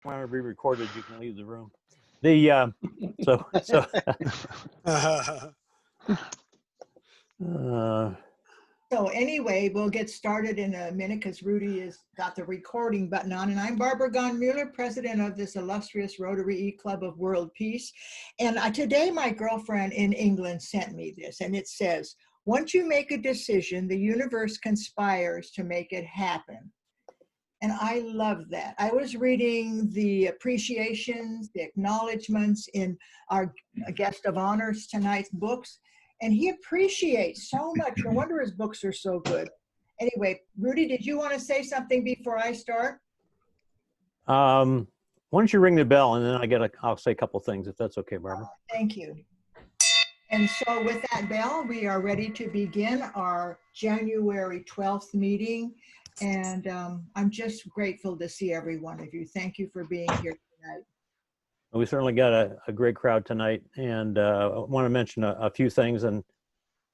want to be recorded, you can leave the room. The so So anyway, we'll get started in a minute because Rudy has got the recording button on. And I'm Barbara Gahn-Mueller, president of this illustrious Rotary E-Club of World Peace. And today my girlfriend in England sent me this, and it says, once you make a decision, the universe conspires to make it happen. And I love that. I was reading the appreciations, the acknowledgements in our guest of honors tonight's books, and he appreciates so much. No wonder his books are so good. Anyway, Rudy, did you want to say something before I start? why don't you ring the bell, and then I'll say a couple things, if that's okay, Barbara. Thank you. And so with that bell, we are ready to begin our January 12th meeting. And I'm just grateful to see every one of you. Thank you for being here tonight. We certainly got a great crowd tonight, and I want to mention a few things. And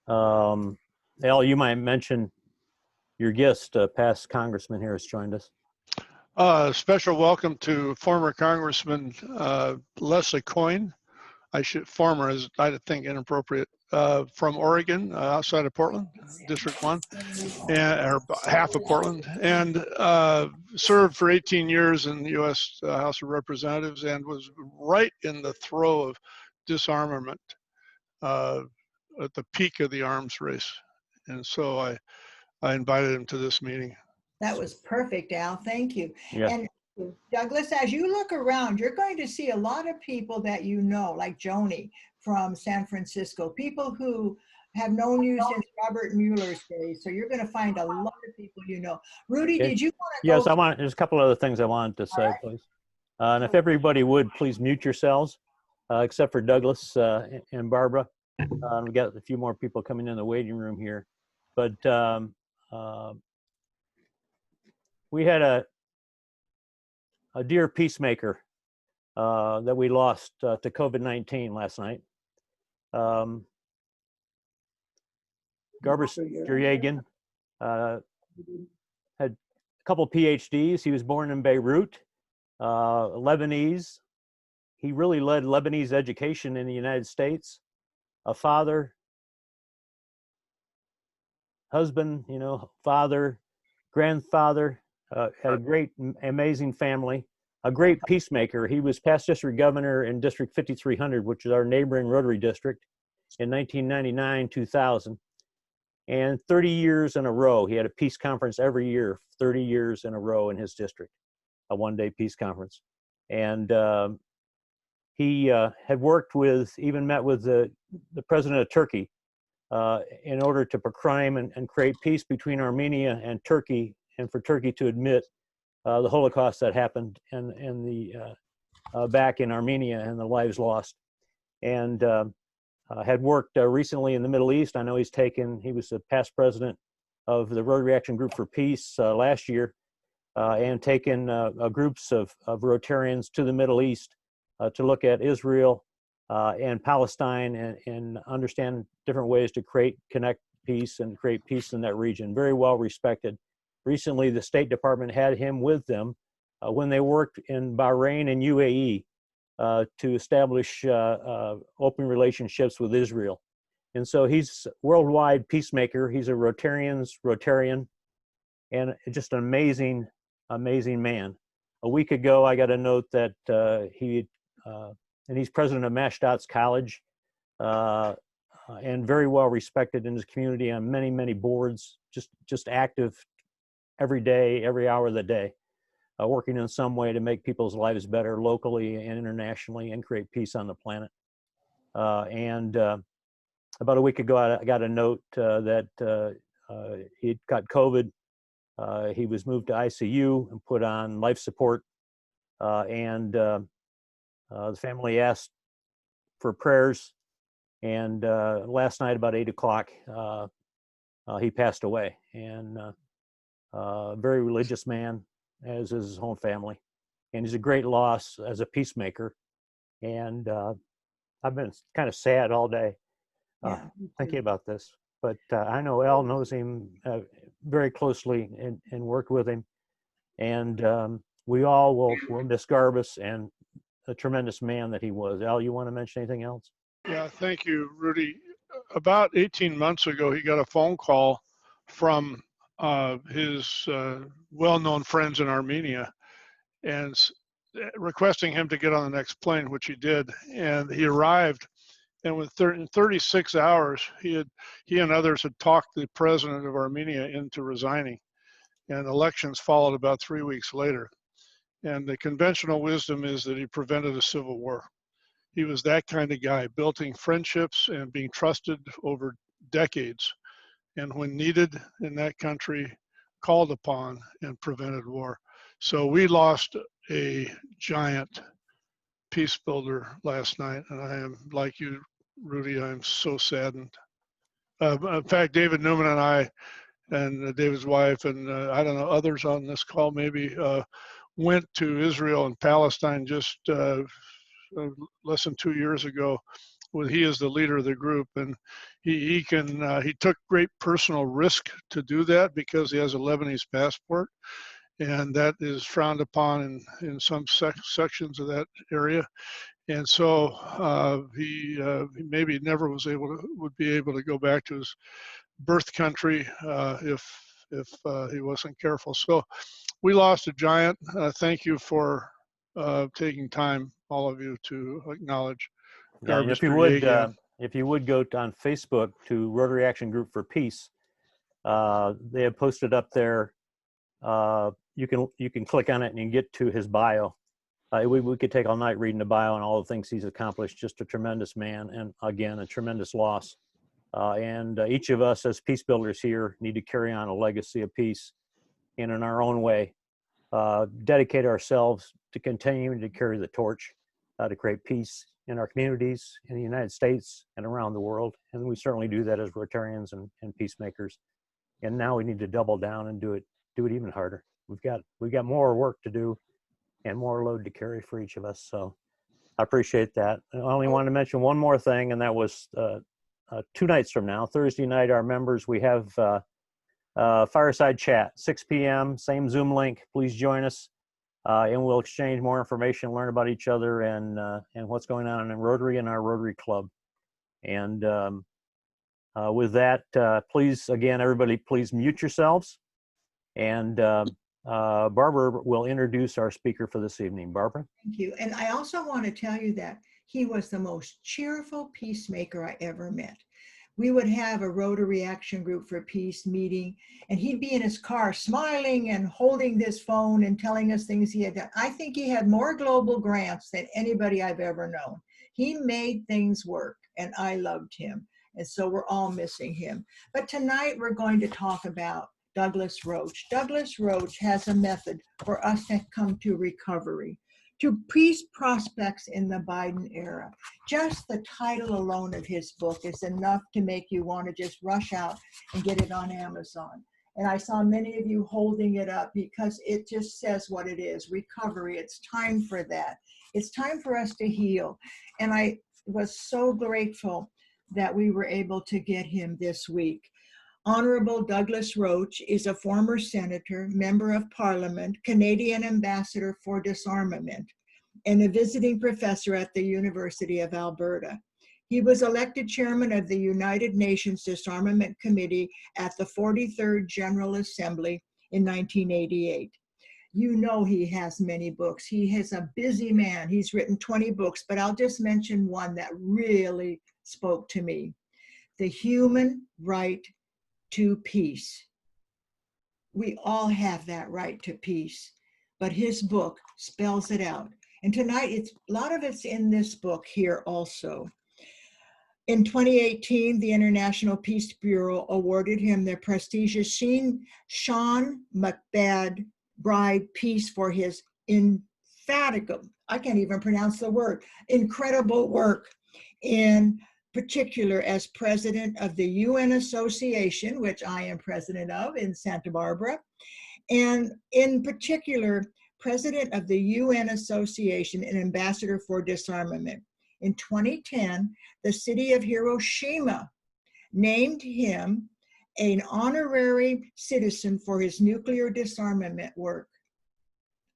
Al, you might mention your guest, past congressman here, has joined us. Special welcome to former Congressman Leslie Coyne. Former is, I think, inappropriate, from Oregon, outside of Portland, District 1, or half of Portland, and served for 18 years in the U.S. House of Representatives and was right in the throe of disarmament at the peak of the arms race. And so I invited him to this meeting. That was perfect, Al. Thank you. Yeah. And Douglas, as you look around, you're going to see a lot of people that you know, like Joni from San Francisco, people who have known you since Robert Mueller's days. So you're going to find a lot of people you know. Rudy, Okay. did you want to Yes, there's a couple other things I wanted to say, please. And if everybody would, please mute yourselves, except for Douglas and Barbara. We've got a few more people coming in the waiting room here. But we had a dear peacemaker that we lost to COVID-19 last night. Garber Sturyagan had a couple PhDs. He was born in Beirut, Lebanese. He really led Lebanese education in the United States. A father, husband, father, grandfather, had a great, amazing family, a great peacemaker. He was past district governor in District 5300, which is our neighboring Rotary district, in 1999, 2000. And 30 years in a row, he had a peace conference every year, 30 years in a row in his district, a one-day peace conference. And he had even met with the president of Turkey in order to proclaim and create peace between Armenia and Turkey, and for Turkey to admit the Holocaust that happened back in Armenia and the lives lost. And had worked recently in the Middle East. I know he was a past president of the Rotary Action Group for Peace last year, and taken groups of Rotarians to the Middle East to look at Israel and Palestine and understand different ways to connect peace and create peace in that region. Very well respected. Recently, the State Department had him with them when they worked in Bahrain and UAE to establish open relationships with Israel. And so he's a worldwide peacemaker. He's a Rotarian, and just an amazing, amazing man. A week ago, I got a note that and he's president of Mashdot's College, and very well respected in his community on many, many boards, just active every day, every hour of the day, working in some way to make people's lives better locally and internationally and create peace on the planet. And about a week ago, I got a note that he'd got COVID. He was moved to ICU and put on life support. And the family asked for prayers. And last night, about 8 o'clock, he passed away. And a very religious man, as is his whole family. And he's a great loss as a peacemaker. And I've been kind of sad all day thinking about this. But I know Al knows him very closely and worked with him. And we all will miss Garbus and a tremendous man that he was. Al, you want to mention anything else? Yeah, thank you, Rudy. About 18 months ago, he got a phone call from his well-known friends in Armenia and requesting him to get on the next plane, which he did. And he arrived, and in 36 hours, he and others had talked the president of Armenia into resigning, and elections followed about 3 weeks later. And the conventional wisdom is that he prevented a civil war. He was that kind of guy, building friendships and being trusted over decades. And when needed in that country, called upon and prevented war. So we lost a giant peace builder last night. And I am, like you, Rudy, I'm so saddened. In fact, David Newman and I, and David's wife, and I don't know, others on this call maybe, went to Israel and Palestine just less than 2 years ago. Well, he is the leader of the group, and he took great personal risk to do that because he has a Lebanese passport, and that is frowned upon in some sections of that area. And so he maybe never would be able to go back to his birth country if he wasn't careful. So we lost a giant. Thank you for taking time, all of you, to acknowledge Yeah, and Garbus if you would go on Facebook to Rotary Action Group for Peace, they have posted up there. You can click on it and you get to his bio. We could take all night reading the bio and all the things he's accomplished. Just a tremendous man, and again, a tremendous loss. And each of us as peace builders here need to carry on a legacy of peace, and in our own way, dedicate ourselves to continuing to carry the torch to create peace in our communities, in the United States, and around the world. And we certainly do that as Rotarians and peacemakers. And now we need to double down and do it even harder. We've got more work to do and more load to carry for each of us. So I appreciate that. I only wanted to mention one more thing, and that was 2 nights from now, Thursday night, our members, we have fireside chat, 6 p.m., same Zoom link. Please join us, and we'll exchange more information, learn about each other and what's going on in Rotary and our Rotary Club. And with that, please, again, everybody, please mute yourselves. And Barbara will introduce our speaker for this evening. Barbara? Thank you. And I also want to tell you that he was the most cheerful peacemaker I ever met. We would have a Rotary Action Group for Peace meeting, and he'd be in his car smiling and holding this phone and telling us things he had done. I think he had more global grants than anybody I've ever known. He made things work, and I loved him. And so we're all missing him. But tonight we're going to talk about Douglas Roche. Douglas Roche has a method for us to come to recovery, to peace prospects in the Biden era. Just the title alone of his book is enough to make you want to just rush out and get it on Amazon. And I saw many of you holding it up because it just says what it is, recovery. It's time for that. It's time for us to heal. And I was so grateful that we were able to get him this week. Honorable Douglas Roche is a former senator, member of parliament, Canadian ambassador for disarmament, and a visiting professor at the University of Alberta. He was elected chairman of the United Nations Disarmament Committee at the 43rd General Assembly in 1988. You know he has many books. He is a busy man. He's written 20 books, but I'll just mention one that really spoke to me. The Human Right to Peace. We all have that right to peace, but his book spells it out. And tonight, a lot of it's in this book here also. In 2018, the International Peace Bureau awarded him the prestigious Sean McBride Peace for his indefatigable, I can't even pronounce the word, incredible work, in particular as president of the UN Association, which I am president of in Santa Barbara, and in particular, president of the UN Association and ambassador for disarmament. In 2010, the city of Hiroshima named him an honorary citizen for his nuclear disarmament work.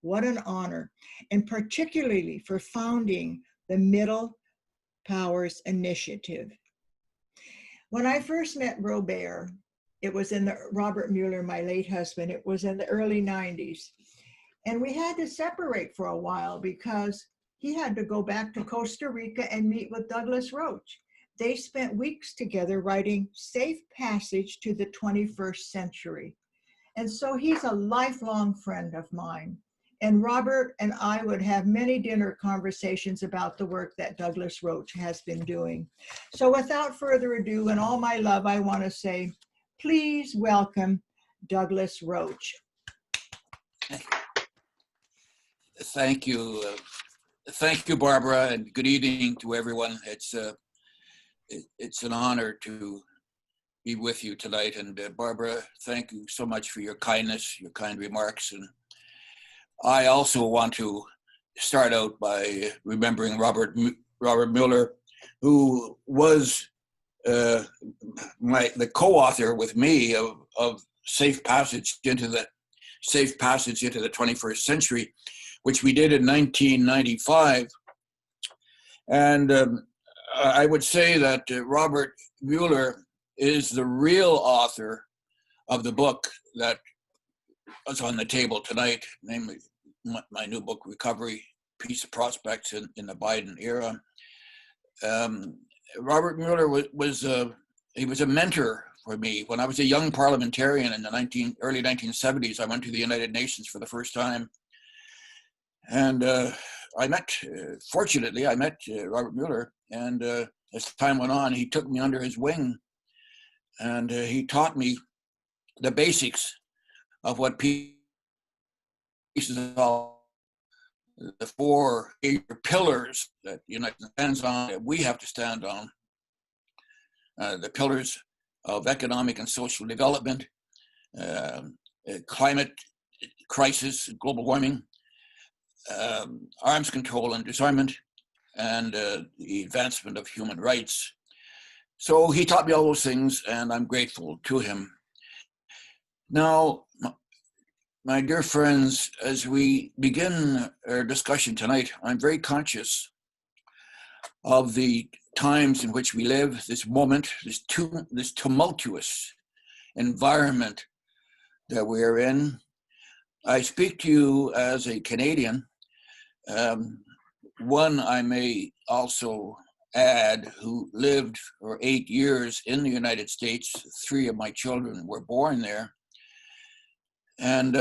What an honor, and particularly for founding the Middle Powers Initiative. When I first met Robert, it was in the Robert Mueller, my late husband, it was in the early 90s. And we had to separate for a while because he had to go back to Costa Rica and meet with Douglas Roche. They spent weeks together writing Safe Passage to the 21st Century. And so he's a lifelong friend of mine. And Robert and I would have many dinner conversations about the work that Douglas Roche has been doing. So without further ado, and all my love, I want to say, please welcome Douglas Roche. Thank you. Thank you, Barbara, and good evening to everyone. It's an honor to be with you tonight. And Barbara, thank you so much for your kindness, your kind remarks. And I also want to start out by remembering Robert Mueller, who was the co-author with me of Safe Passage into the 21st Century, which we did in 1995. And I would say that Robert Mueller is the real author of the book that is on the table tonight, namely my new book, Recovery, Peace and Prospects in the Biden Era. Robert Mueller was a mentor for me. When I was a young parliamentarian in the early 1970s, I went to the United Nations for the first time. And fortunately, I met Robert Mueller. And as time went on, he took me under his wing. And he taught me the basics of what peace is all, the four pillars that the United States stands on, that we have to stand on. The pillars of economic and social development, climate crisis, global warming, arms control and disarmament, and the advancement of human rights. So he taught me all those things, and I'm grateful to him. Now, my dear friends, as we begin our discussion tonight, I'm very conscious of the times in which we live, this moment, this tumultuous environment that we're in. I speak to you as a Canadian. One, I may also add, who lived for 8 years in the United States. 3 of my children were born there. And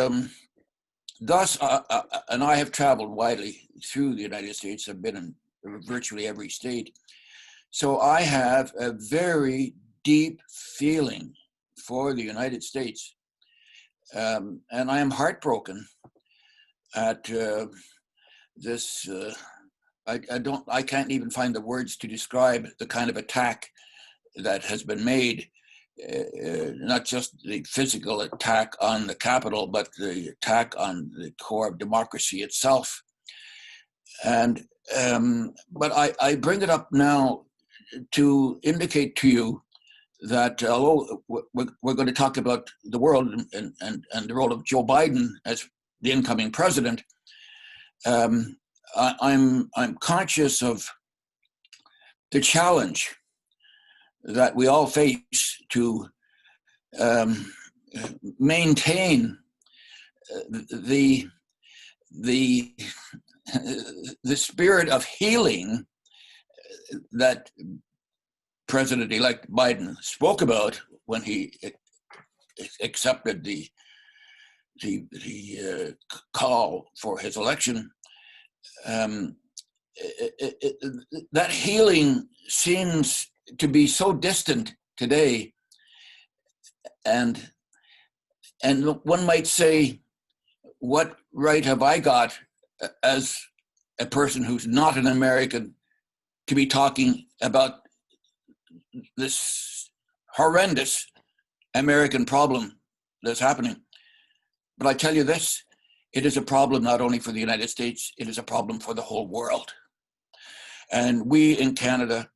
thus, and I have traveled widely through the United States. I've been in virtually every state. So I have a very deep feeling for the United States. And I am heartbroken at this, I can't even find the words to describe the kind of attack that has been made, not just the physical attack on the Capitol, but the attack on the core of democracy itself. And, but I bring it up now to indicate to you that although we're going to talk about the world and the role of Joe Biden as the incoming president, I'm conscious of the challenge that we all face to maintain the spirit of healing that President-elect Biden spoke about when he accepted the call for his election. That healing seems to be so distant today, and one might say, what right have I got as a person who's not an American to be talking about this horrendous American problem that's happening? But I tell you this, it is a problem not only for the United States, it is a problem for the whole world. And we in Canada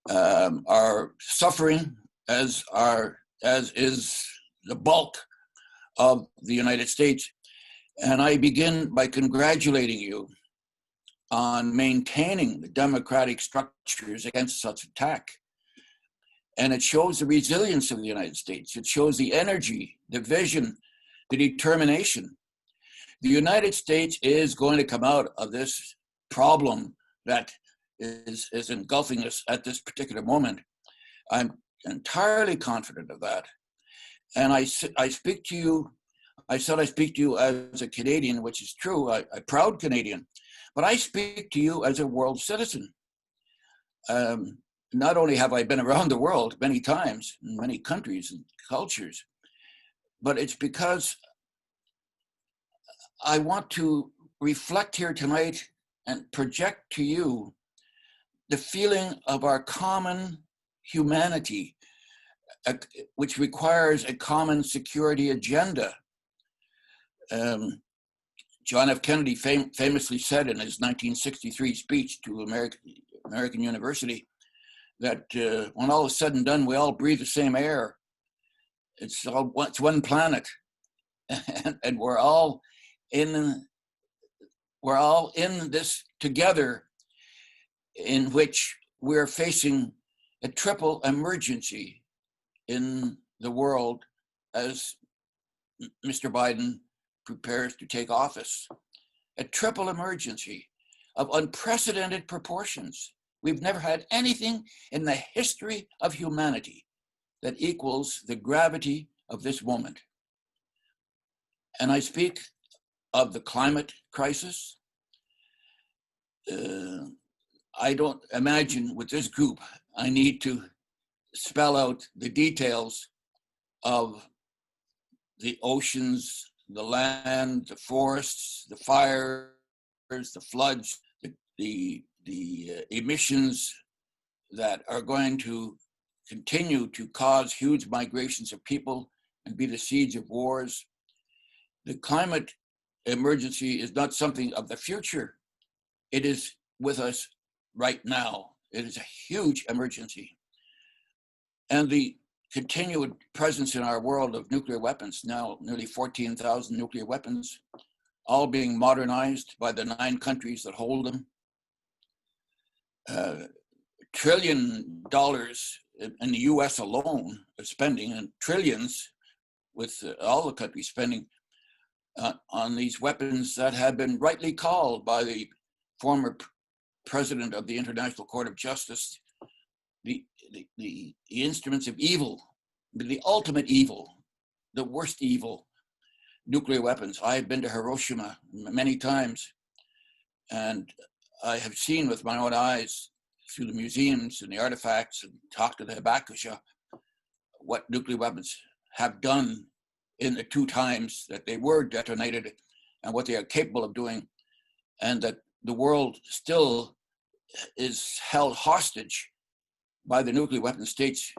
are suffering, as is the bulk of the United States. And I begin by congratulating you on maintaining the democratic structures against such attack. And it shows the resilience of the United States. It shows the energy, the vision, the determination. The United States is going to come out of this problem that is engulfing us at this particular moment. I'm entirely confident of that. And I speak to you, I said I speak to you as a Canadian, which is true, a proud Canadian, but I speak to you as a world citizen. Not only have I been around the world many times, in many countries and cultures, but it's because I want to reflect here tonight and project to you the feeling of our common humanity, which requires a common security agenda. John F. Kennedy famously said in his 1963 speech to American University that when all is said and done, we all breathe the same air. It's one planet, and we're all in this together, in which we're facing a triple emergency in the world as Mr. Biden prepares to take office. A triple emergency of unprecedented proportions. We've never had anything in the history of humanity that equals the gravity of this moment. And I speak of the climate crisis. I don't imagine with this group, I need to spell out the details of the oceans, the land, the forests, the fires, the floods, the emissions that are going to continue to cause huge migrations of people and be the seeds of wars. The climate emergency is not something of the future. It is with us right now. It is a huge emergency. And the continued presence in our world of nuclear weapons, now nearly 14,000 nuclear weapons, all being modernized by the 9 countries that hold them. $1 trillion in the US alone is spending, and trillions with all the countries spending on these weapons that have been rightly called by the former president of the International Court of Justice the instruments of evil, the ultimate evil, the worst evil, nuclear weapons. I've been to Hiroshima many times, and I have seen with my own eyes through the museums and the artifacts and talked to the Hibakusha what nuclear weapons have done in the 2 times that they were detonated and what they are capable of doing, and that the world still is held hostage by the nuclear weapon states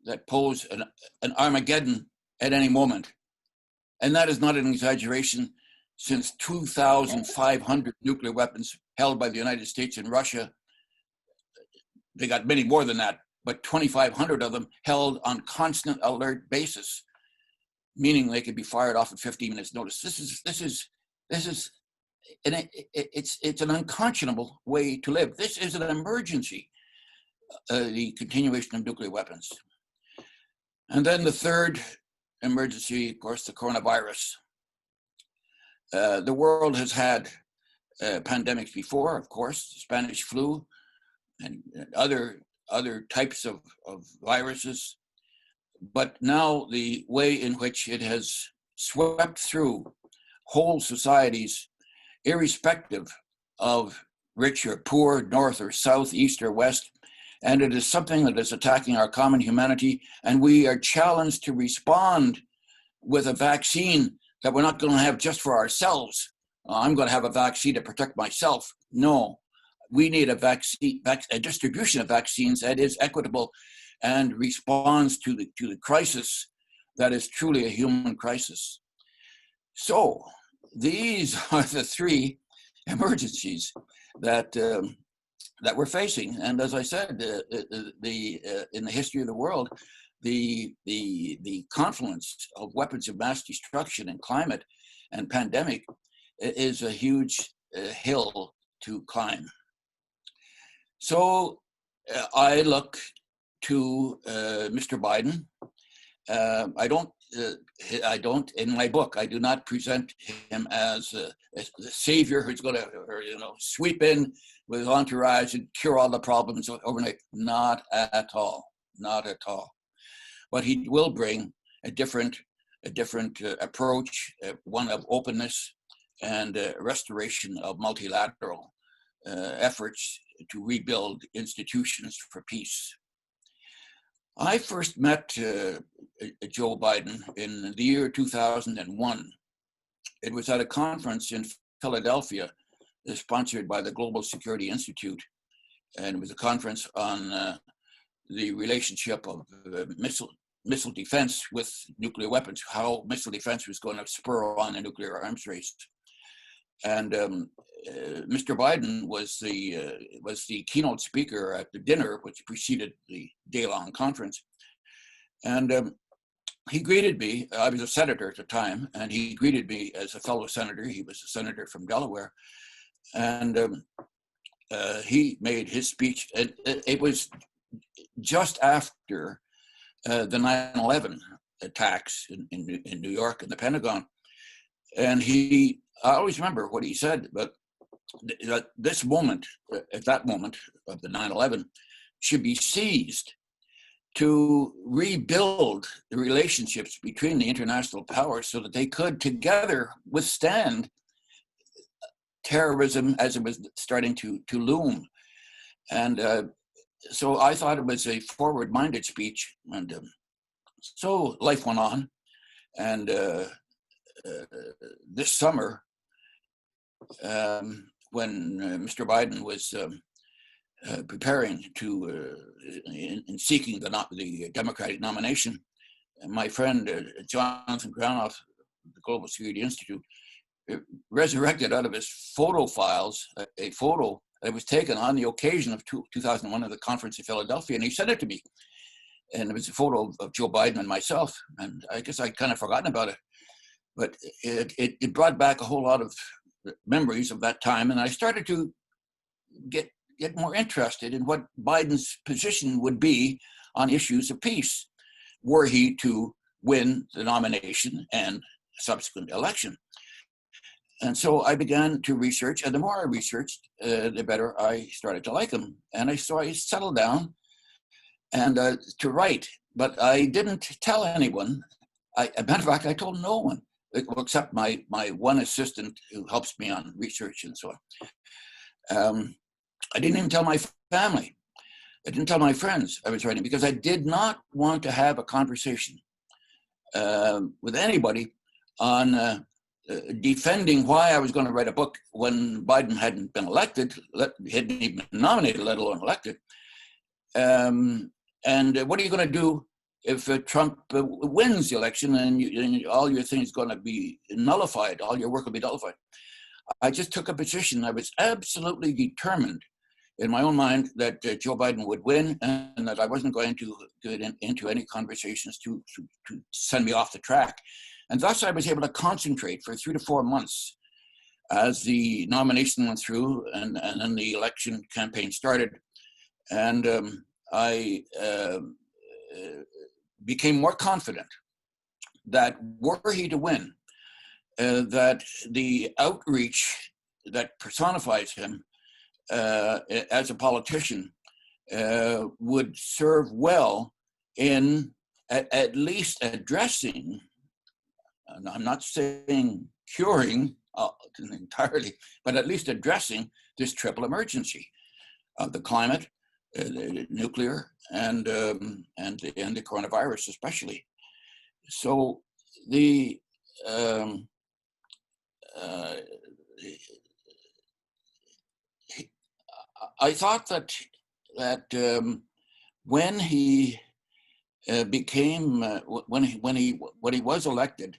that pose an Armageddon at any moment. And that is not an exaggeration, since 2,500 nuclear weapons held by the United States and Russia. They got many more than that, but 2,500 of them held on constant alert basis, meaning they could be fired off at 15 minutes notice. It's an unconscionable way to live. This is an emergency, the continuation of nuclear weapons. And then the third emergency, of course, the coronavirus. The world has had pandemics before, of course, the Spanish flu and other types of viruses. But now the way in which it has swept through whole societies, irrespective of rich or poor, north or south, east or west, and it is something that is attacking our common humanity, and we are challenged to respond with a vaccine that we're not going to have just for ourselves. I'm going to have a vaccine to protect myself. No, we need a distribution of vaccines that is equitable and responds to the crisis that is truly a human crisis. So these are the 3 emergencies that we're facing. And as I said, in the history of the world, the confluence of weapons of mass destruction and climate and pandemic is a huge hill to climb. So I look to Mr. Biden. I don't, in my book, I do not present him as the savior who's going to, sweep in with his entourage and cure all the problems overnight. Not at all, not at all. But he will bring a different approach, one of openness and restoration of multilateral efforts to rebuild institutions for peace. I first met Joe Biden in the year 2001. It was at a conference in Philadelphia sponsored by the Global Security Institute. And it was a conference on the relationship of missile defense with nuclear weapons, how missile defense was going to spur on a nuclear arms race. And Mr. Biden was the keynote speaker at the dinner, which preceded the day-long conference. And he greeted me. I was a senator at the time, and he greeted me as a fellow senator. He was a senator from Delaware. And he made his speech. It was just after the 9/11 attacks in New York and the Pentagon. And I always remember what he said, but this moment, at that moment of the 9/11, should be seized to rebuild the relationships between the international powers so that they could together withstand terrorism as it was starting to loom. And so I thought it was a forward-minded speech. And so life went on. And this summer, when Mr. Biden was preparing to, in seeking the Democratic nomination, my friend Jonathan Granoff, the Global Security Institute, resurrected out of his photo files a photo that was taken on the occasion of 2001 of the conference in Philadelphia, and he sent it to me. And it was a photo of Joe Biden and myself, and I guess I'd kind of forgotten about it. But it brought back a whole lot of memories of that time, and I started to get more interested in what Biden's position would be on issues of peace, were he to win the nomination and subsequent election. And so I began to research, and the more I researched, the better I started to like him. And I settled down and to write, but I didn't tell anyone. As a matter of fact, I told no one, except my one assistant who helps me on research and so on. I didn't even tell my family. I didn't tell my friends I was writing, because I did not want to have a conversation with anybody on defending why I was going to write a book when Biden hadn't been elected, hadn't even been nominated, let alone elected. And what are you going to do if Trump wins the election and all your things going to be nullified, all your work will be nullified? I just took a position. I was absolutely determined in my own mind that Joe Biden would win, and that I wasn't going to get into any conversations to send me off the track. And thus I was able to concentrate for 3 to 4 months as the nomination went through and then the election campaign started. And I became more confident that were he to win, that the outreach that personifies him as a politician would serve well in at least addressing, and I'm not saying curing entirely, but at least addressing this triple emergency of the climate, the nuclear, and the coronavirus especially. So I thought that when he became when he was elected,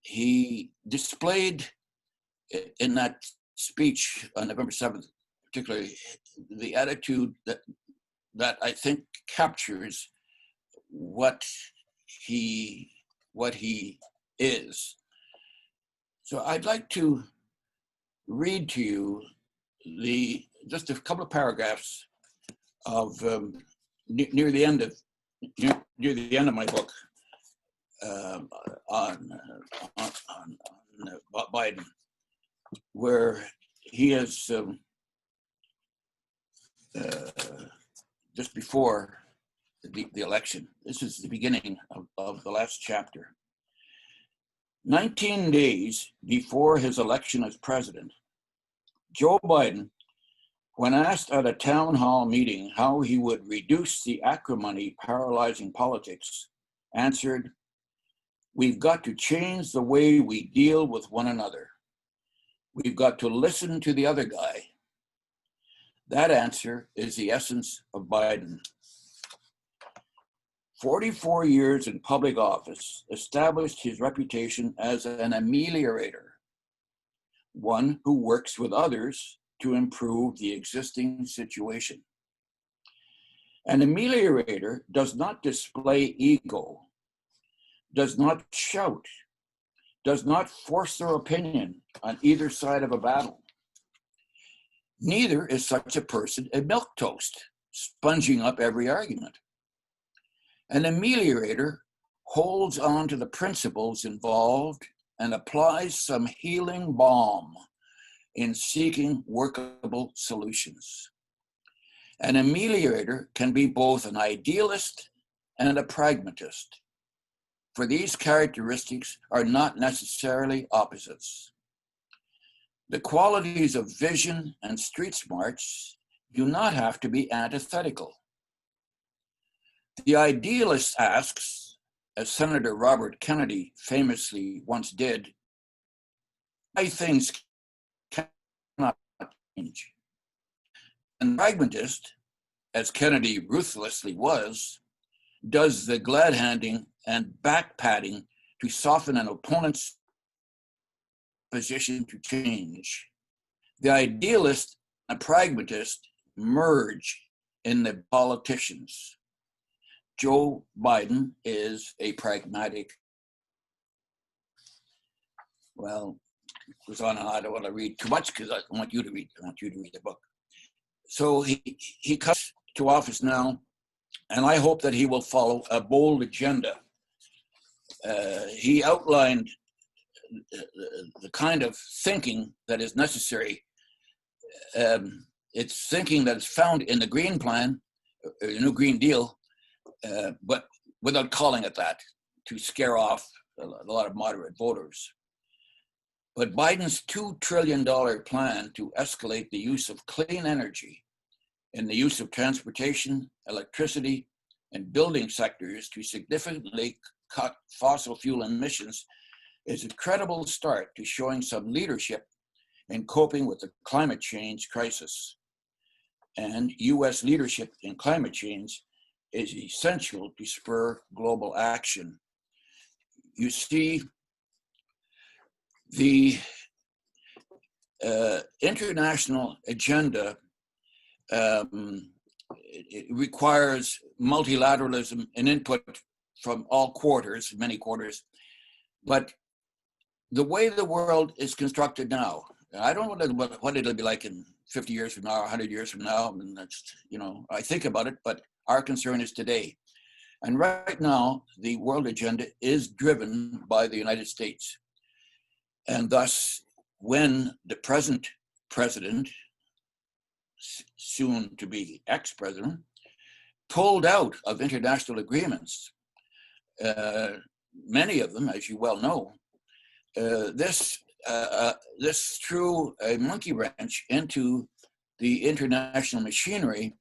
he displayed in that speech on November 7th, particularly, the attitude that I think captures what he is. So I'd like to read to you just a couple of paragraphs of near the end of my book on Biden, where he has just before the election. This is the beginning of the last chapter. 19 days before his election as president, Joe Biden, when asked at a town hall meeting how he would reduce the acrimony paralyzing politics, answered, "We've got to change the way we deal with one another. We've got to listen to the other guy." That answer is the essence of Biden. 44 years in public office established his reputation as an ameliorator, one who works with others to improve the existing situation. An ameliorator does not display ego, does not shout, does not force their opinion on either side of a battle. Neither is such a person a milquetoast, sponging up every argument. An ameliorator holds on to the principles involved and applies some healing balm in seeking workable solutions. An ameliorator can be both an idealist and a pragmatist, for these characteristics are not necessarily opposites. The qualities of vision and street smarts do not have to be antithetical. The idealist asks, as Senator Robert Kennedy famously once did, why things cannot change. And the pragmatist, as Kennedy ruthlessly was, does the glad-handing and back-patting to soften an opponent's position to change. The idealist and pragmatist merge in the politicians. Joe Biden is a pragmatic. Well, it goes on and on. I don't want to read too much because I want you to read. I want you to read the book. So he comes to office now, and I hope that he will follow a bold agenda. He outlined the kind of thinking that is necessary. It's thinking that is found in the Green Plan, the New Green Deal, but without calling it that, to scare off a lot of moderate voters. But Biden's $2 trillion plan to escalate the use of clean energy in the use of transportation, electricity, and building sectors to significantly cut fossil fuel emissions is a credible start to showing some leadership in coping with the climate change crisis. And US leadership in climate change is essential to spur global action. You see, the international agenda it requires multilateralism and input from all quarters, many quarters. But the way the world is constructed now, I don't know what it'll be like in 50 years from now, 100 years from now. And that's, I think about it, but our concern is today. And right now, the world agenda is driven by the United States. And thus, when the present president, soon to be ex-president, pulled out of international agreements, many of them, as you well know, this threw a monkey wrench into the international machinery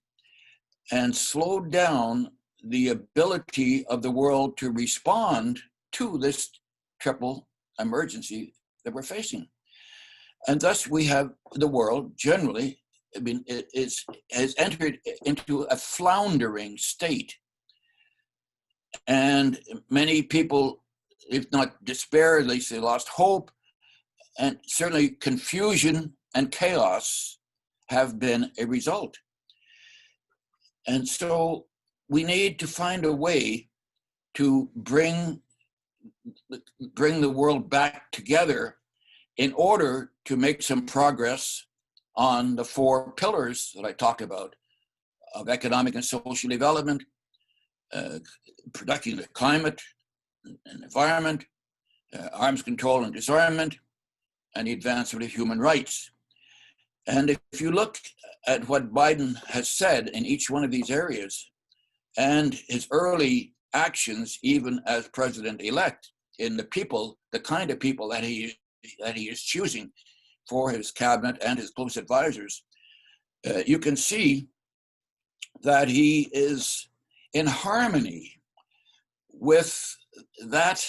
and slowed down the ability of the world to respond to this triple emergency that we're facing. And thus we have the world generally, has entered into a floundering state. And many people, if not despair, at least they lost hope, and certainly confusion and chaos have been a result. And so we need to find a way to bring the world back together in order to make some progress on the 4 pillars that I talked about of economic and social development, protecting the climate and environment, arms control and disarmament, and the advancement of human rights. And if you look at what Biden has said in each one of these areas and his early actions, even as president-elect, in the people, the kind of people that he is choosing for his cabinet and his close advisors, you can see that he is in harmony with that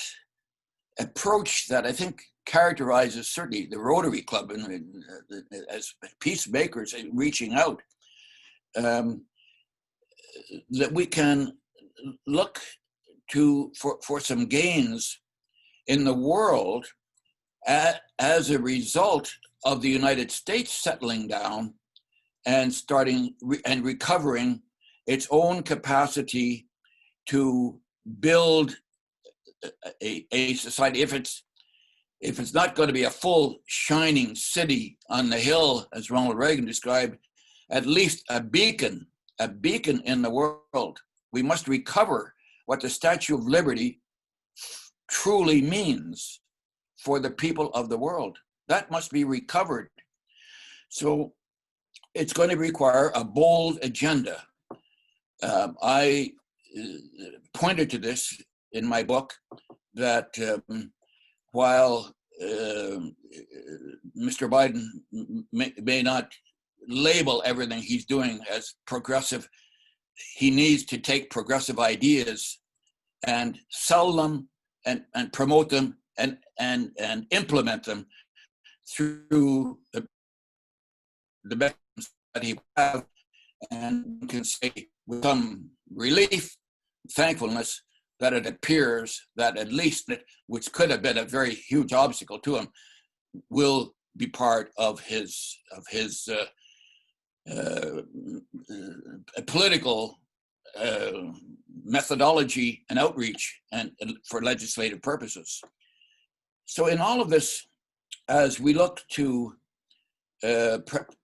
approach that I think characterizes certainly the Rotary Club as peacemakers reaching out, that we can look to for some gains in the world as a result of the United States settling down and starting and recovering its own capacity to build a society. If it's not going to be a full shining city on the hill, as Ronald Reagan described, at least a beacon in the world. We must recover what the Statue of Liberty truly means for the people of the world. That must be recovered. So it's going to require a bold agenda. I pointed to this in my book, that while Mr. Biden may not label everything he's doing as progressive, he needs to take progressive ideas and sell them and promote them and implement them through the mechanisms that he have, and can say with some relief, thankfulness, that it appears that at least that, which could have been a very huge obstacle to him, will be part of his political methodology and outreach and for legislative purposes. So in all of this, as we look to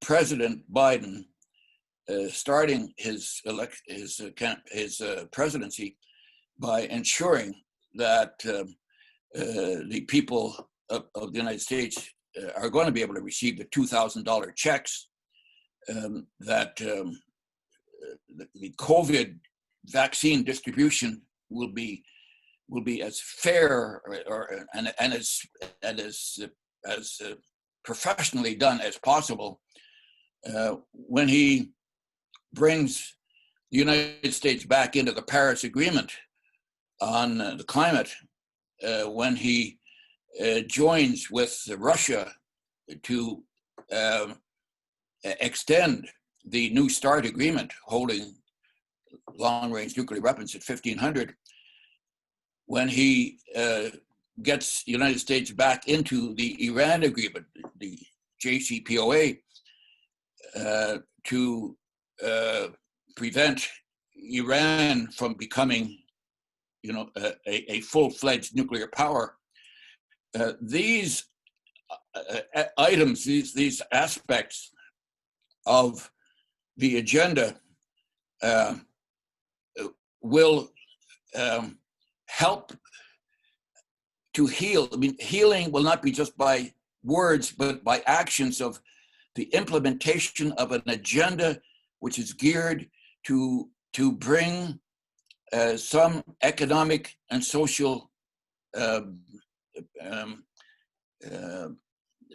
President Biden starting his presidency by ensuring that the people of the United States are going to be able to receive the $2,000 checks, that the COVID vaccine distribution will be as fair and as professionally done as possible. When he brings the United States back into the Paris Agreement on the climate, when he joins with Russia to extend the New START agreement holding long-range nuclear weapons at 1,500, when he gets the United States back into the Iran agreement, the JCPOA, to prevent Iran from becoming, a full-fledged nuclear power. These items, these aspects of the agenda will help to heal. I mean, healing will not be just by words, but by actions of the implementation of an agenda which is geared to bring some economic and social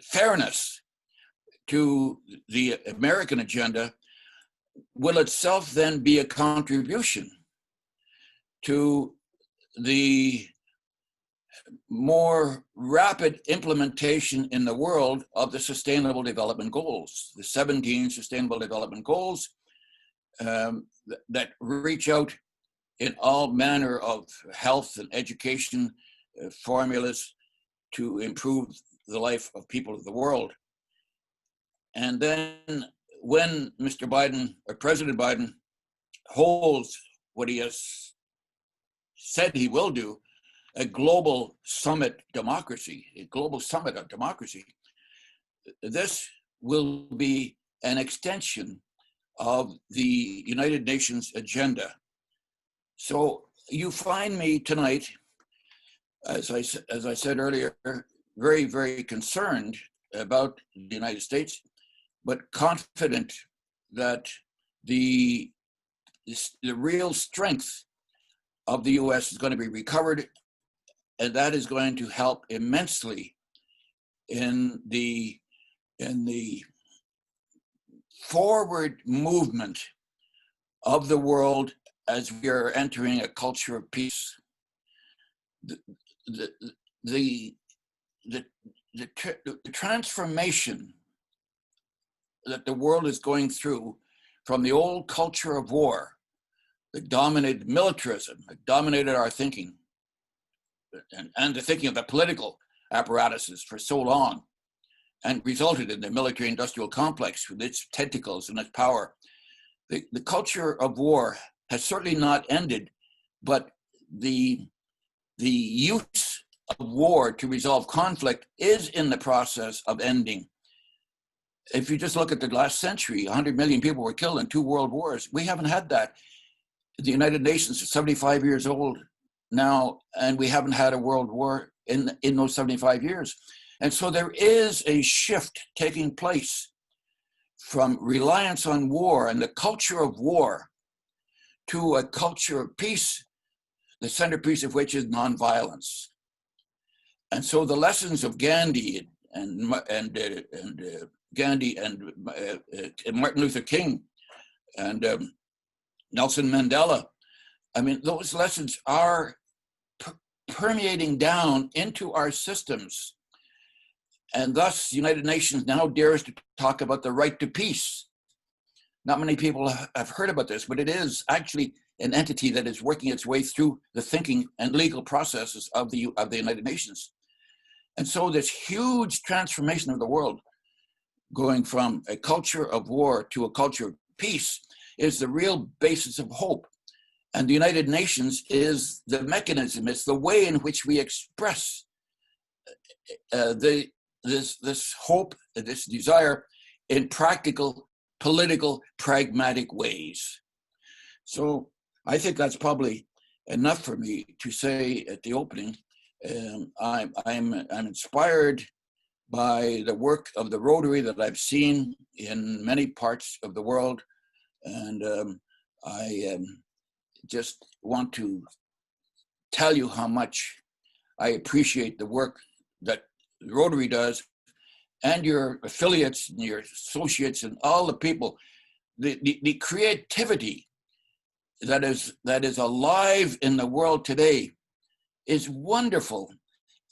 fairness to the American agenda, will itself then be a contribution to the more rapid implementation in the world of the Sustainable Development Goals, the 17 Sustainable Development Goals that reach out in all manner of health and education formulas to improve the life of people of the world. And then when Mr. Biden, or President Biden, holds what he has said he will do, a global summit democracy, a global summit of democracy, this will be an extension of the United Nations agenda. So you find me tonight, as I said earlier, very, very concerned about the United States, but confident that the real strength of the US is going to be recovered, and that is going to help immensely in the forward movement of the world as we are entering a culture of peace. The transformation that the world is going through from the old culture of war that dominated militarism, that dominated our thinking, and the thinking of the political apparatuses for so long, and resulted in the military-industrial complex with its tentacles and its power. The culture of war has certainly not ended, but the use of war to resolve conflict is in the process of ending. If you just look at the last century, 100 million people were killed in 2 world wars. We haven't had that. The United Nations is 75 years old now, and we haven't had a world war in those 75 years. And so there is a shift taking place from reliance on war and the culture of war to a culture of peace, the centerpiece of which is nonviolence. And so the lessons of Gandhi and Martin Luther King and Nelson Mandela, I mean, those lessons are permeating down into our systems. And thus, the United Nations now dares to talk about the right to peace. Not many people have heard about this, but it is actually an entity that is working its way through the thinking and legal processes of the United Nations. And so this huge transformation of the world, going from a culture of war to a culture of peace, is the real basis of hope. And the United Nations is the mechanism, it's the way in which we express this hope, this desire in practical, political, pragmatic ways. So I think that's probably enough for me to say at the opening. I'm inspired by the work of the Rotary that I've seen in many parts of the world. And I just want to tell you how much I appreciate the work that Rotary does, and your affiliates and your associates and all the people, the creativity that is alive in the world today is wonderful.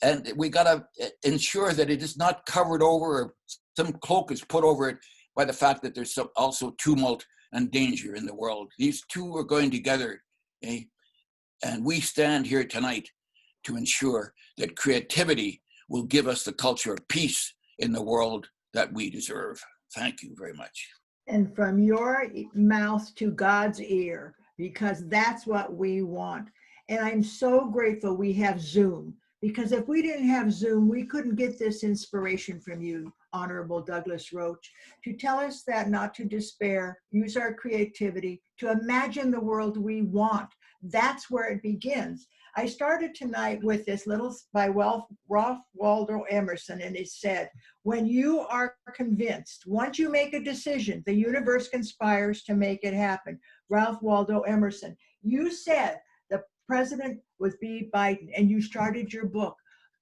And we got to ensure that it is not covered over, or some cloak is put over it by the fact that there's also tumult and danger in the world. These two are going together, eh? And we stand here tonight to ensure that creativity will give us the culture of peace in the world that we deserve. Thank you very much. And from your mouth to God's ear, because that's what we want. And I'm so grateful we have Zoom, because if we didn't have Zoom, we couldn't get this inspiration from you, Honorable Douglas Roche, to tell us that not to despair, use our creativity to imagine the world we want. That's where it begins. I started tonight with this little by Ralph Waldo Emerson, and it said, when you are convinced, once you make a decision, the universe conspires to make it happen. Ralph Waldo Emerson. You said the president was B. Biden, and you started your book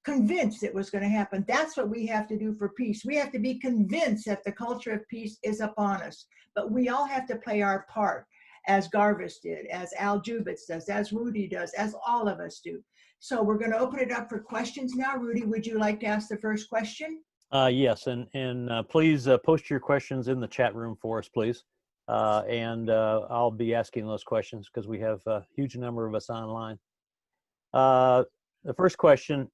convinced it was going to happen. That's what we have to do for peace. We have to be convinced that the culture of peace is upon us, but we all have to play our part, as Garvis did, as Al Jubitz does, as Rudy does, as all of us do. So we're going to open it up for questions now. Rudy, would you like to ask the first question? Yes, and please post your questions in the chat room for us, please. And I'll be asking those questions because we have a huge number of us online. The first question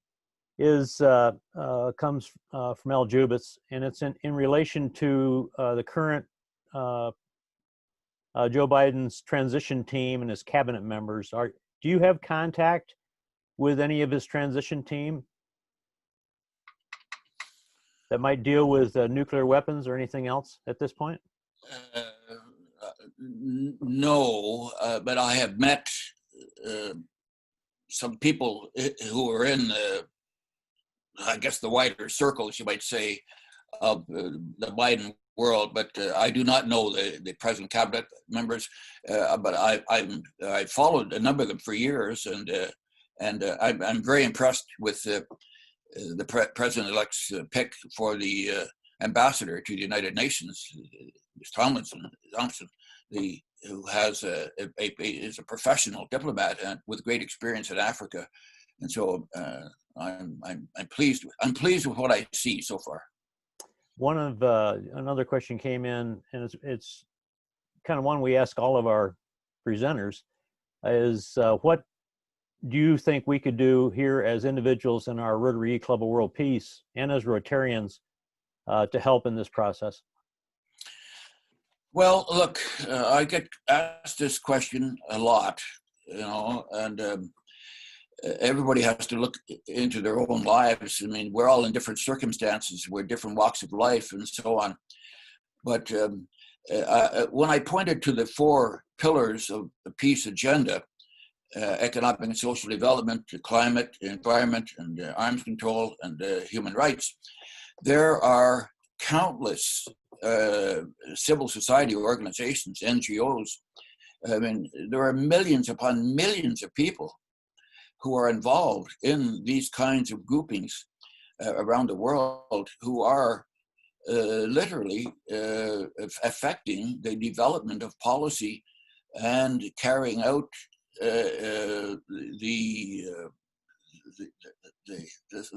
is comes from Al Jubitz, and it's in relation to the current Joe Biden's transition team and his cabinet members. Do you have contact with any of his transition team? that might deal with nuclear weapons or anything else at this point? No, but I have met some people who are in I guess the wider circles, you might say, of the Biden world, but I do not know the present cabinet members. But I followed a number of them for years, and I'm very impressed with the president-elect's pick for the ambassador to the United Nations, Thompson, who has is a professional diplomat and with great experience in Africa, and so I'm pleased. I'm pleased with what I see so far. One of another question came in, and it's kind of one we ask all of our presenters, is what do you think we could do here as individuals in our Rotary E Club of World Peace and as Rotarians to help in this process? Well, look, I get asked this question a lot, and everybody has to look into their own lives. I mean, we're all in different circumstances, we're different walks of life and so on. But when I pointed to the 4 pillars of the peace agenda, economic and social development, climate, environment, and arms control, and human rights, there are countless civil society organizations, NGOs. I mean, there are millions upon millions of people who are involved in these kinds of groupings around the world, who are literally affecting the development of policy and carrying out the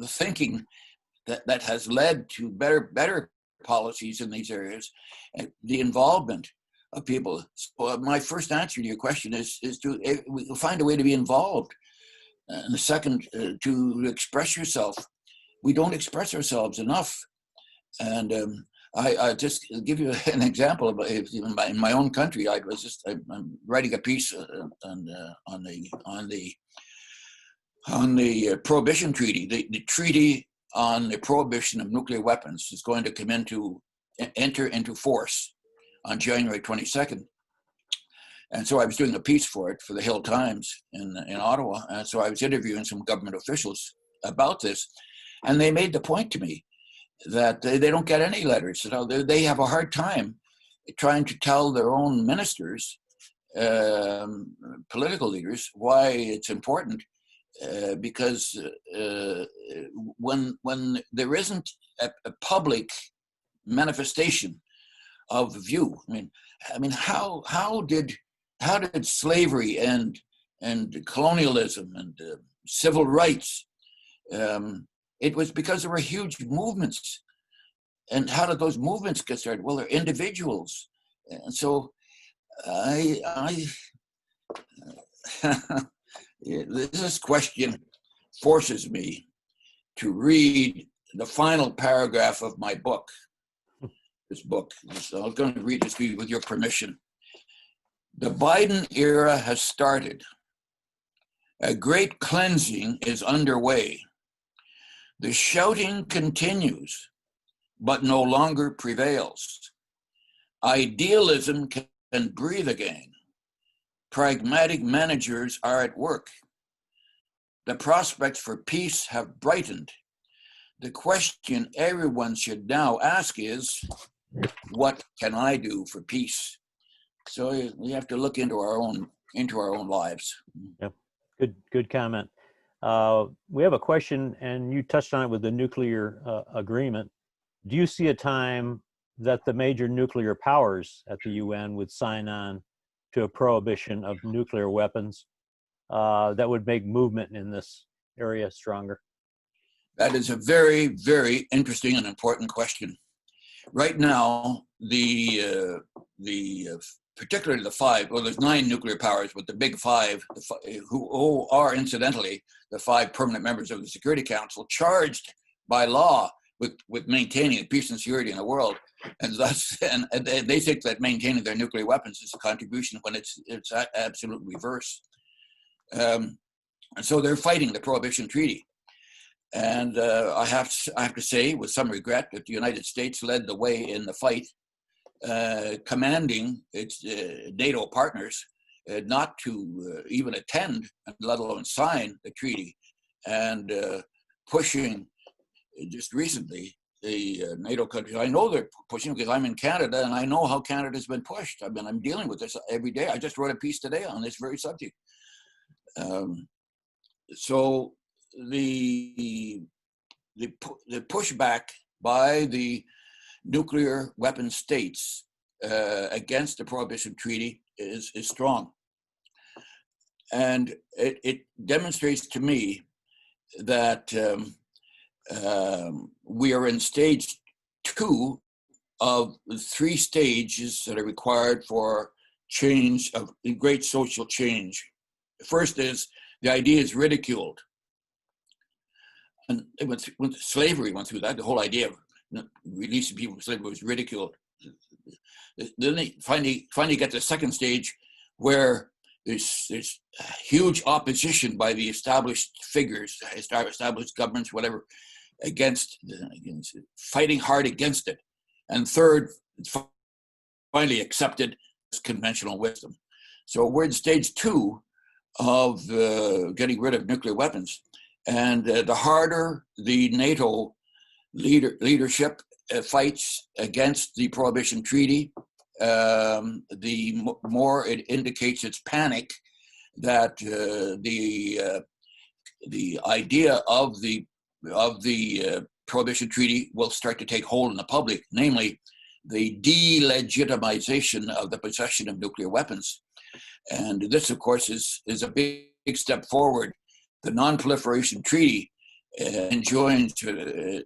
thinking that has led to better policies in these areas, and the involvement of people. So my first answer to your question is to find a way to be involved. And the second, to express yourself. We don't express ourselves enough. And I just give you an example. In my own country, I'm writing a piece on the Prohibition Treaty. The treaty on the prohibition of nuclear weapons is going to enter into force on January 22nd. And so I was doing a piece for it for the Hill Times in Ottawa. And so I was interviewing some government officials about this. And they made the point to me that they don't get any letters. So they have a hard time trying to tell their own ministers, political leaders, why it's important. Because when there isn't a public manifestation of view, I mean, how did slavery and colonialism and civil rights? It was because there were huge movements. And how did those movements get started? Well, they're individuals, and so this question forces me to read the final paragraph of my book. This book, so I'm going to read this with your permission. The Biden era has started. A great cleansing is underway. The shouting continues, but no longer prevails. Idealism can breathe again. Pragmatic managers are at work. The prospects for peace have brightened. The question everyone should now ask is, what can I do for peace? So we have to look into our own lives. Yep. Good comment. We have a question, and you touched on it with the nuclear agreement. Do you see a time that the major nuclear powers at the UN would sign on to a prohibition of nuclear weapons that would make movement in this area stronger? That is a very, very interesting and important question. Right now, particularly the 5, well, there's 9 nuclear powers, but the big 5, who are incidentally the 5 permanent members of the Security Council, charged by law with maintaining peace and security in the world, and thus, and they think that maintaining their nuclear weapons is a contribution when it's absolute reverse. And so they're fighting the Prohibition Treaty. And I have to say, with some regret, that the United States led the way in the fight, commanding its NATO partners not to even attend, let alone sign the treaty, and pushing just recently the NATO countries. I know they're pushing because I'm in Canada and I know how Canada's been pushed. I'm dealing with this every day. I just wrote a piece today on this very subject. So the pushback by the nuclear weapon states against the Prohibition Treaty is strong. And it demonstrates to me that we are in stage 2 of the 3 stages that are required for change, of great social change. The first is the idea is ridiculed. And when slavery went through that, the whole idea of releasing people from slavery was ridiculed. Then they finally get to the second stage, where there's huge opposition by the established figures, established governments, whatever, against fighting hard against it. And third, it's finally accepted as conventional wisdom. So we're in stage 2 of getting rid of nuclear weapons. And the harder the NATO leadership fights against the Prohibition Treaty, the more it indicates its panic that the idea of the Prohibition Treaty will start to take hold in the public, namely the delegitimization of the possession of nuclear weapons. And this, of course, is a big step forward. The Non-Proliferation Treaty enjoins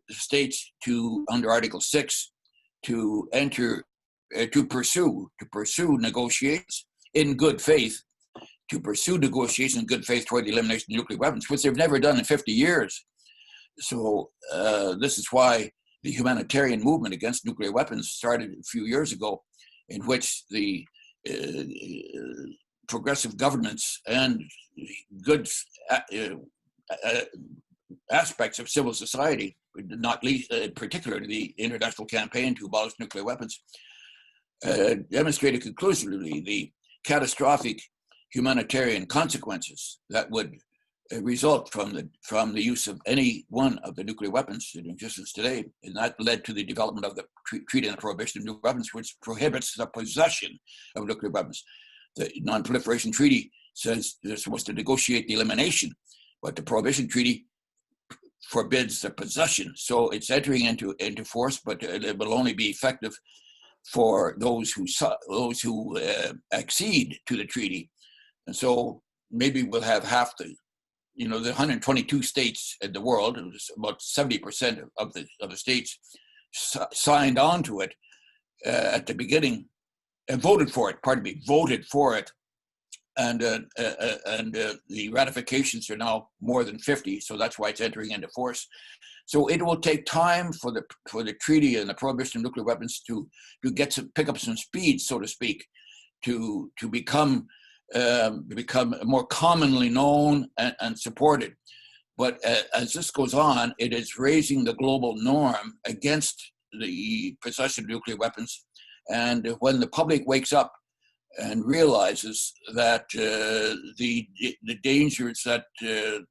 states to, under Article 6, to enter, to pursue negotiations in good faith, toward the elimination of nuclear weapons, which they've never done in 50 years. So this is why the humanitarian movement against nuclear weapons started a few years ago, in which the progressive governments and good aspects of civil society, not least particularly the international campaign to abolish nuclear weapons, demonstrated conclusively the catastrophic humanitarian consequences that would result from the use of any one of the nuclear weapons in existence today. And that led to the development of the Treaty on the Prohibition of Nuclear Weapons, which prohibits the possession of nuclear weapons. The Non-Proliferation Treaty says they're supposed to negotiate the elimination, but the Prohibition Treaty forbids the possession. So it's entering into force, but it will only be effective for those who accede to the treaty. And so maybe we'll have half the 122 states in the world, about 70% of the states signed on to it at the beginning and voted for it. And the ratifications are now more than 50, so that's why it's entering into force. So it will take time for the treaty and the prohibition of nuclear weapons to pick up some speed, so to speak, to become more commonly known and supported. But as this goes on, it is raising the global norm against the possession of nuclear weapons. And when the public wakes up and realizes that the dangers that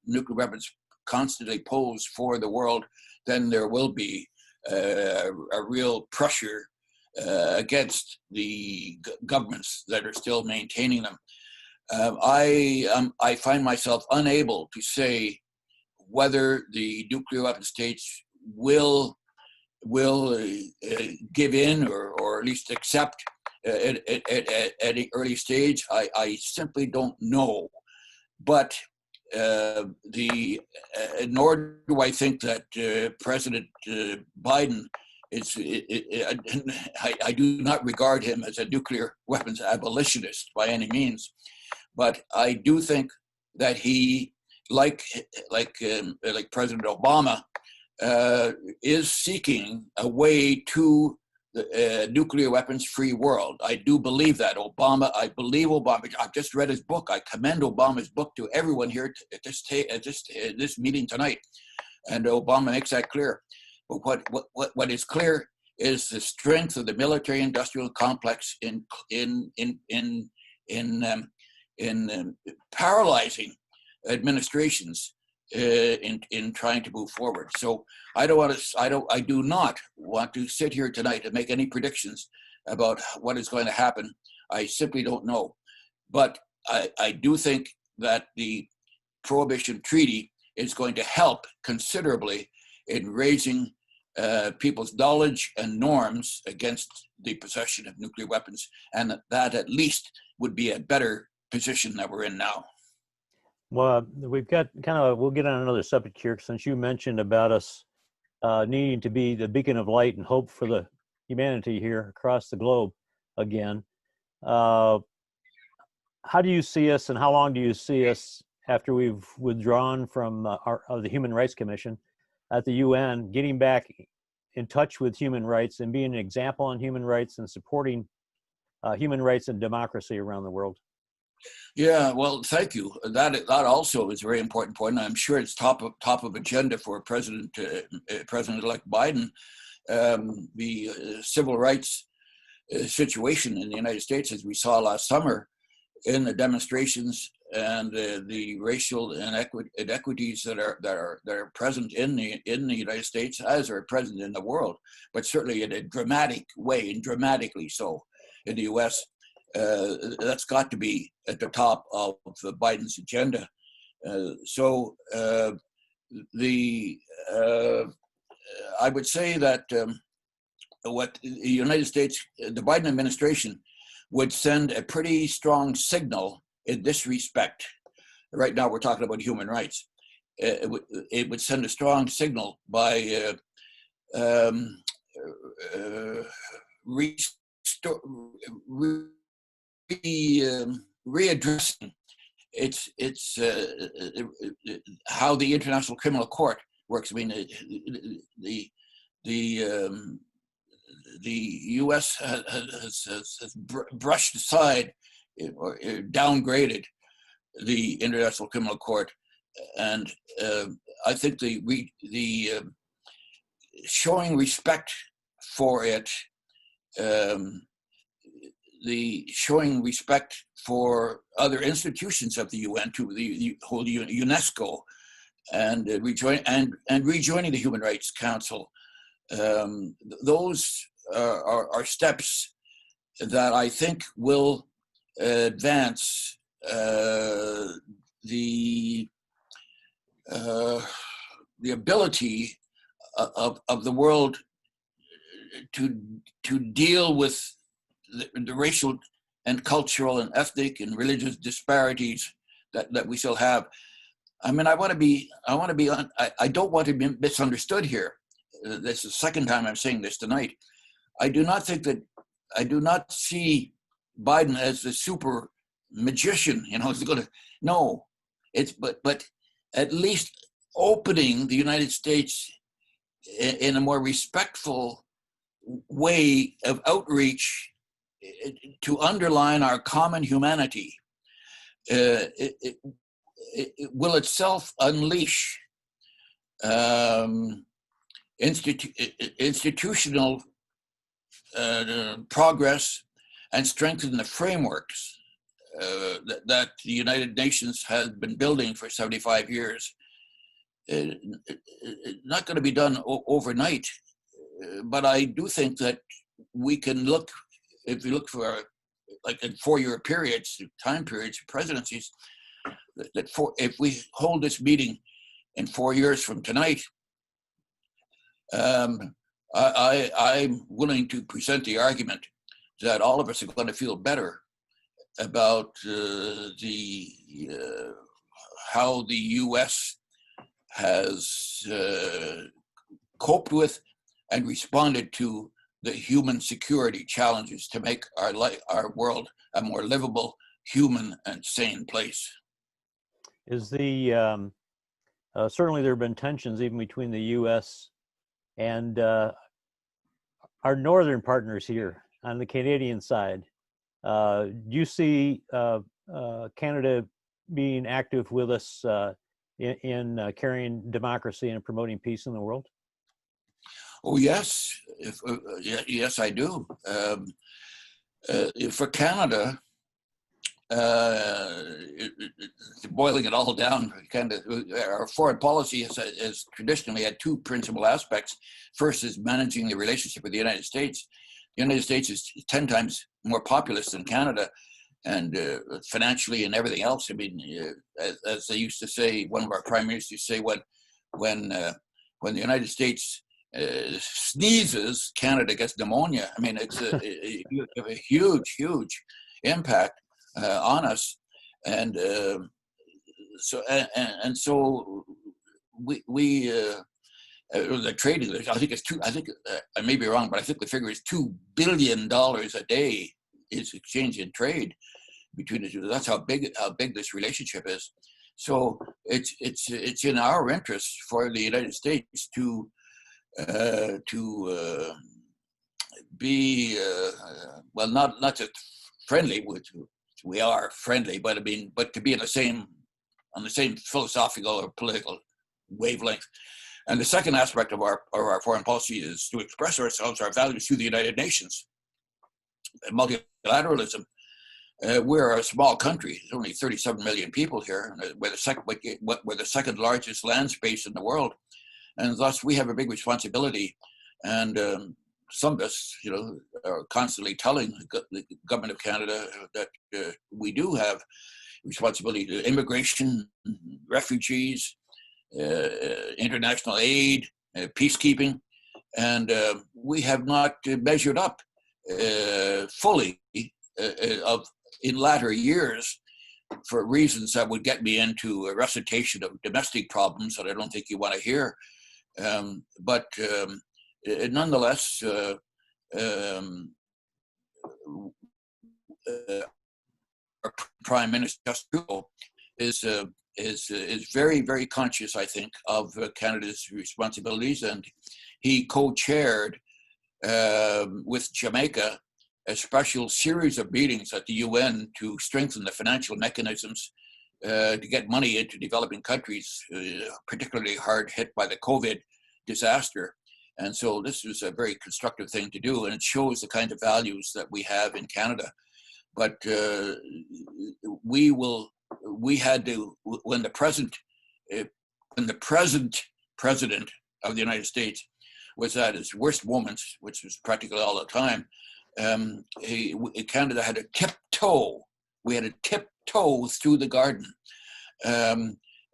nuclear weapons constantly pose for the world, then there will be a real pressure against the governments that are still maintaining them. I find myself unable to say whether the nuclear weapon states will give in or at least accept at an early stage. I simply don't know. But nor do I think that President Biden I do not regard him as a nuclear weapons abolitionist by any means, but I do think that he, like President Obama, is seeking a way to the nuclear weapons-free world. I do believe that. I believe Obama. I've just read his book. I commend Obama's book to everyone here at this meeting tonight. and Obama makes that clear. But what is clear is the strength of the military-industrial complex in paralyzing administrations in trying to move forward. So I do not want to sit here tonight and make any predictions about what is going to happen. I simply don't know. But I do think that the Prohibition Treaty is going to help considerably in raising people's knowledge and norms against the possession of nuclear weapons, and that at least would be a better position that we're in now. Well, we've got we'll get on another subject here, since you mentioned about us needing to be the beacon of light and hope for the humanity here across the globe again. How do you see us, and how long do you see us after we've withdrawn from the Human Rights Commission at the UN, getting back in touch with human rights and being an example on human rights and supporting human rights and democracy around the world? Yeah, well, thank you. That also is a very important point. I'm sure it's top of agenda for President-elect Biden. The civil rights situation in the United States, as we saw last summer in the demonstrations, and the racial inequities that are present in the United States, as are present in the world, but certainly in a dramatic way, and dramatically so in the U.S. That's got to be at the top of Biden's agenda. I would say that what the United States, the Biden administration, would send a pretty strong signal in this respect. Right now, we're talking about human rights. It would send a strong signal by readdressing how the International Criminal Court works. I mean, the U.S. has brushed aside or downgraded the International Criminal Court, and I think the showing respect for it, the showing respect for other institutions of the UN, to the whole UNESCO, and rejoining the Human Rights Council, those are steps that I think will advance the ability of the world to deal with the racial and cultural and ethnic and religious disparities that we still have. I mean, I don't want to be misunderstood here. This is the second time I'm saying this tonight. I do not see Biden as the super magician, is going to, no, but at least opening the United States in a more respectful way of outreach to underline our common humanity. It will itself unleash institutional progress and strengthen the frameworks that the United Nations has been building for 75 years. Not going to be done overnight, but I do think that we can look, if we look for like in 4-year periods, time periods, presidencies, if we hold this meeting in 4 years from tonight, I'm willing to present the argument that all of us are going to feel better about how the U.S. has coped with and responded to the human security challenges to make our world a more livable, human, and sane place. Is the certainly there have been tensions even between the U.S. and our northern partners here on the Canadian side. Do you see Canada being active with us in carrying democracy and promoting peace in the world? Oh yes, yes I do. For Canada, boiling it all down, kind of, our foreign policy has traditionally had two principal aspects. First is managing the relationship with the United States. The United States is 10 times more populous than Canada, and financially and everything else. I mean, as they used to say, one of our prime ministers used to say, when the United States sneezes, Canada gets pneumonia. I mean, it's a huge impact on us, and so we the trading. I think it's two. I think I may be wrong, but I think the figure is $2 billion a day is exchange and trade between the two. That's how big this relationship is. So it's in our interest for the United States to be well, not just friendly, which we are friendly, but I mean, but to be on the same philosophical or political wavelength. And the second aspect of our foreign policy is to express ourselves, our values, through the United Nations. Multilateralism. We're a small country. There's only 37 million people here. We're the second largest land space in the world, and thus we have a big responsibility. And some of us, are constantly telling the government of Canada that we do have responsibility to immigration, refugees, international aid, peacekeeping, and we have not measured up fully in latter years, for reasons that would get me into a recitation of domestic problems that I don't think you want to hear. But nonetheless, our Prime Minister Justin Trudeau is very, very conscious, I think, of Canada's responsibilities, and he co-chaired with Jamaica a special series of meetings at the UN to strengthen the financial mechanisms to get money into developing countries, particularly hard hit by the COVID disaster. And so this was a very constructive thing to do, and it shows the kind of values that we have in Canada. But we had to, when the present president of the United States was at his worst moments, which was practically all the time, Canada had to tiptoe. We had to tiptoe through the garden,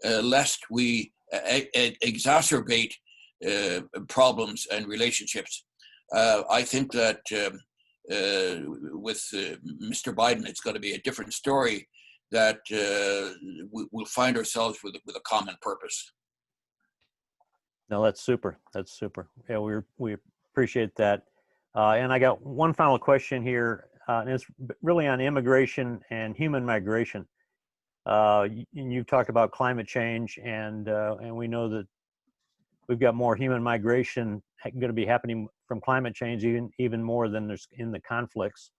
lest we exacerbate problems and relationships. I think that with Mr. Biden, it's going to be a different story, that we'll find ourselves with a common purpose. No, that's super. That's super. Yeah, we appreciate that. And I got one final question here, and it's really on immigration and human migration. You've talked about climate change, and we know that we've got more human migration going to be happening from climate change, even more than there's in the conflicts.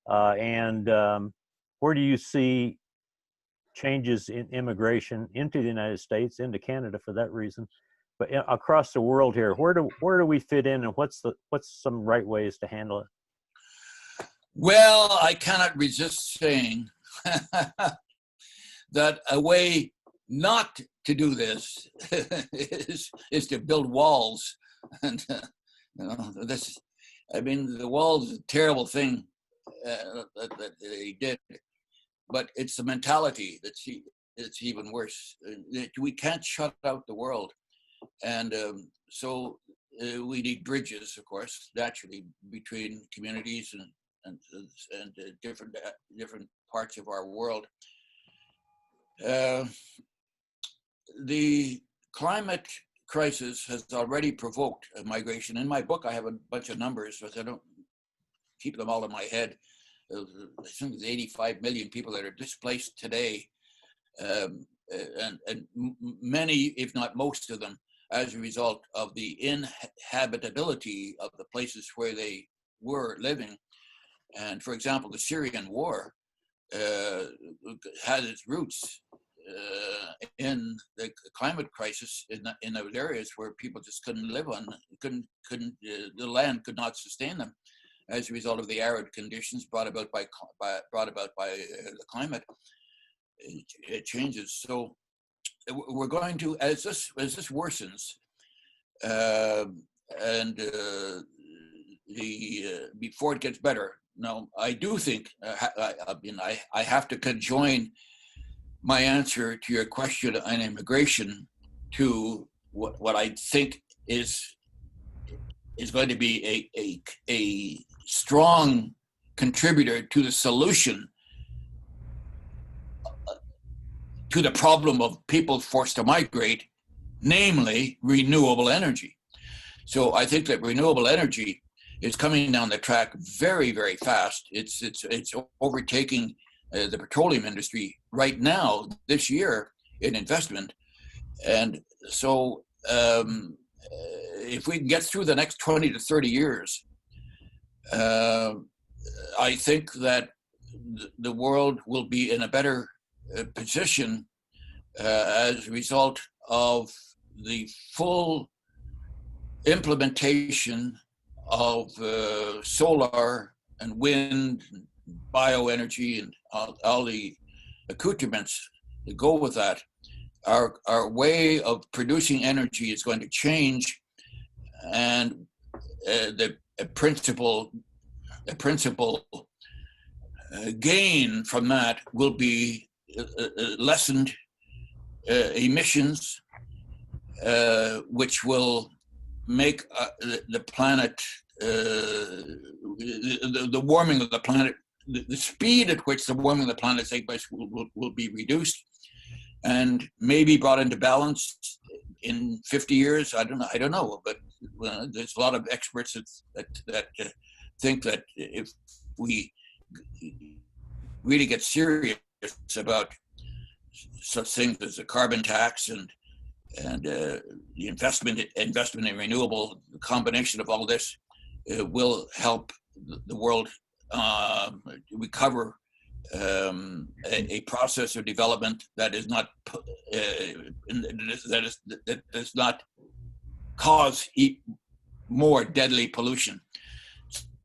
And where do you see changes in immigration into the United States, into Canada for that reason, but across the world here? Where do we fit in, and what's some right ways to handle it? Well, I cannot resist saying that a way not to do this is to build walls. And the walls is a terrible thing that they did, but it's the mentality that's even worse. We can't shut out the world, and so we need bridges, of course, naturally, between communities and different parts of our world. The climate crisis has already provoked a migration. In my book, I have a bunch of numbers, but I don't keep them all in my head. I think there's 85 million people that are displaced today, and many, if not most of them, as a result of the inhabitability of the places where they were living. And for example, the Syrian war had its roots in the climate crisis in those areas where people just couldn't live on, the land could not sustain them as a result of the arid conditions brought about by the climate. It changes. So we're going to, as this worsens, and before it gets better. Now, I do think I have to conjoin my answer to your question on immigration to what I think is going to be a strong contributor to the solution to the problem of people forced to migrate, namely renewable energy. So I think that renewable energy is coming down the track very, very fast. It's overtaking the petroleum industry right now, this year, in investment. And so if we can get through the next 20 to 30 years, I think that the world will be in a better position as a result of the full implementation of solar and wind, and bioenergy, and all the accoutrements that go with that. Our way of producing energy is going to change, and the principal gain from that will be lessened emissions, which will make the planet, the warming of the planet, the speed at which the warming of the planet takes place will be reduced, and maybe brought into balance in 50 years. I don't know, but there's a lot of experts that think that if we really get serious about such things as a carbon tax and the investment in renewable, the combination of all this will help the world recover a process of development that is not that does not cause more deadly pollution.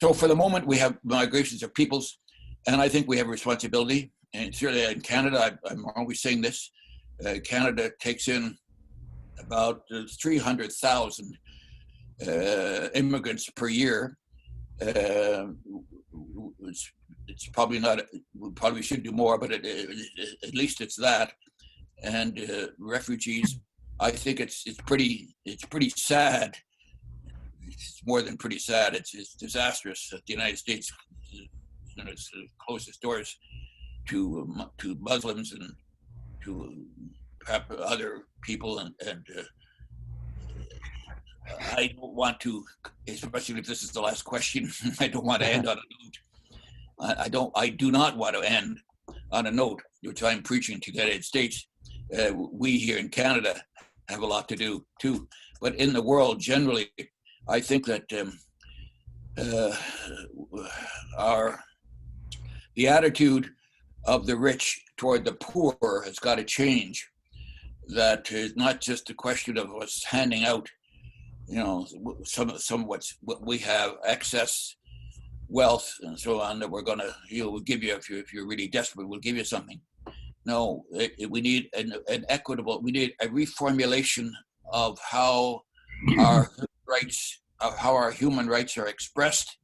So for the moment, we have migrations of peoples, and I think we have a responsibility. And certainly in Canada, I'm always saying this, Canada takes in about 300,000 immigrants per year. It's probably not, we probably should do more, but at least it's that. And refugees, I think it's pretty sad. It's more than pretty sad. It's disastrous that the United States, it's closed its doors to Muslims and to perhaps other people, and I don't want to, especially if this is the last question, I don't want to end on a note. I do not want to end on a note, which I'm preaching to the United States. We here in Canada have a lot to do too, but in the world generally, I think that the attitude of the rich toward the poor has got to change. That is not just a question of us handing out, some what we have, excess wealth and so on, that we're going to, we'll give you, if you're really desperate, we'll give you something. No, we need an equitable, we need a reformulation of how our rights, of how our human rights are expressed,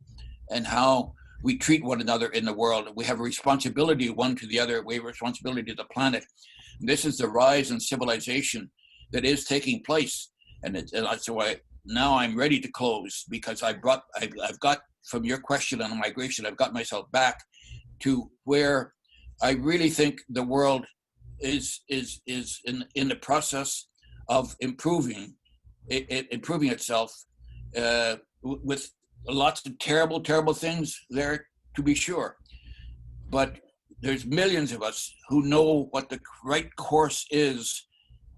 and how we treat one another in the world. We have a responsibility one to the other. We have a responsibility to the planet. This is the rise in civilization that is taking place, and that's why now I'm ready to close, because I've got from your question on migration, I've got myself back to where I really think the world is in the process of improving itself, with lots of terrible things there, to be sure, but there's millions of us who know what the right course is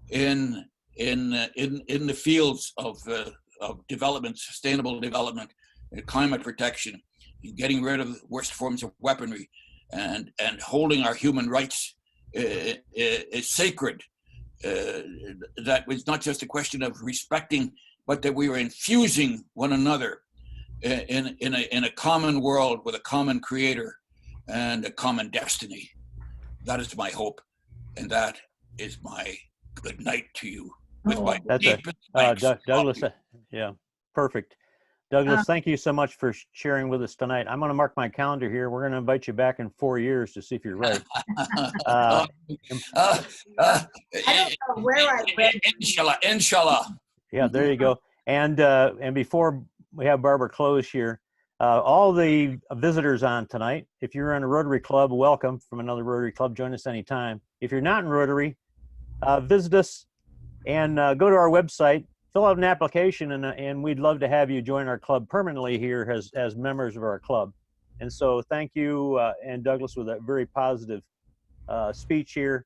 in the fields of development, sustainable development, climate protection, getting rid of the worst forms of weaponry, and holding our human rights is sacred. That was not just a question of respecting, but that we were infusing one another in a common world with a common creator and a common destiny. That is my hope, and that is my good night to you. With my That's a deepest thanks to all Douglas. of you. Yeah, perfect. Douglas, thank you so much for sharing with us tonight. I'm going to mark my calendar here. We're going to invite you back in 4 years to see if you're right. I don't know where I read. Inshallah. Yeah, there you go. And before we have Barbara close here, all the visitors on tonight, if you're in a Rotary Club, welcome from another Rotary Club. Join us anytime. If you're not in Rotary, visit us and go to our website, fill out an application, and we'd love to have you join our club permanently here as members of our club. And so thank you, and Douglas, with that very positive speech here.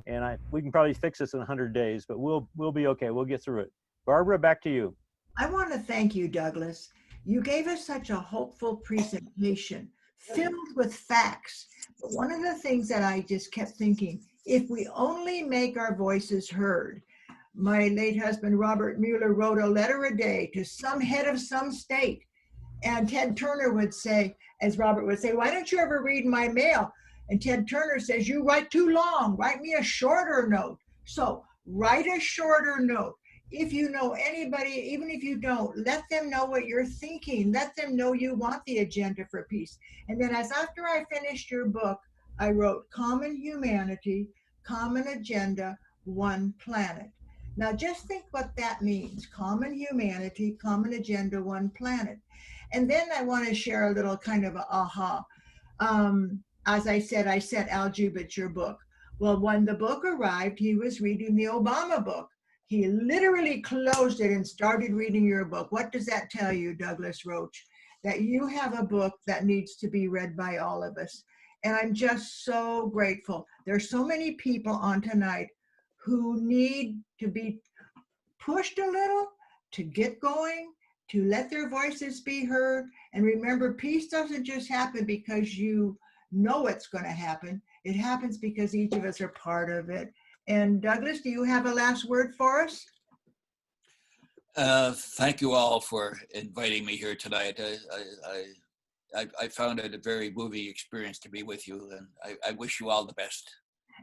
And we can probably fix this in 100 days, but we'll be okay. We'll get through it. Barbara, back to you. I want to thank you, Douglas. You gave us such a hopeful presentation filled with facts. But one of the things that I just kept thinking, if we only make our voices heard. My late husband, Robert Mueller, wrote a letter a day to some head of some state. And Ted Turner would say, as Robert would say, why don't you ever read my mail? And Ted Turner says, you write too long, write me a shorter note. So write a shorter note. If you know anybody, even if you don't, let them know what you're thinking. Let them know you want the agenda for peace. And then after I finished your book, I wrote Common Humanity, Common Agenda, One Planet. Now just think what that means. Common humanity, common agenda, one planet. And then I want to share a little kind of a aha. As I said, I sent Al Jubich your book. Well, when the book arrived, he was reading the Obama book. He literally closed it and started reading your book. What does that tell you, Douglas Roche? That you have a book that needs to be read by all of us. And I'm just so grateful. There's so many people on tonight who need to be pushed a little to get going, to let their voices be heard. And remember, peace doesn't just happen because you know it's going to happen. It happens because each of us are part of it. And Douglas, do you have a last word for us? Thank you all for inviting me here tonight. I found it a very moving experience to be with you, and I wish you all the best.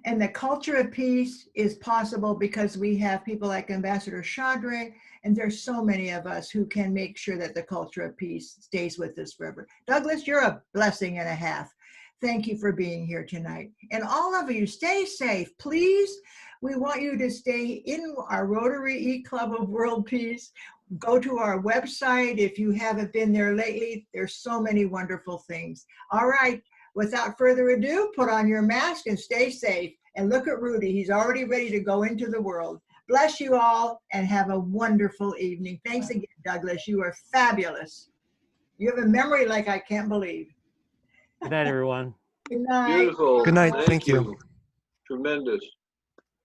And the culture of peace is possible because we have people like Ambassador Chadre, and there's so many of us who can make sure that the culture of peace stays with us forever. Douglas, you're a blessing and a half. Thank you for being here tonight. And all of you, stay safe, please. We want you to stay in our Rotary E-Club of World Peace. Go to our website. If you haven't been there lately, there's so many wonderful things. All right, without further ado, put on your mask and stay safe. And look at Rudy, he's already ready to go into the world. Bless you all and have a wonderful evening. Thanks again, Douglas. You are fabulous. You have a memory like I can't believe. Good night, everyone. Good night. Beautiful. Good night. Thank you. Tremendous.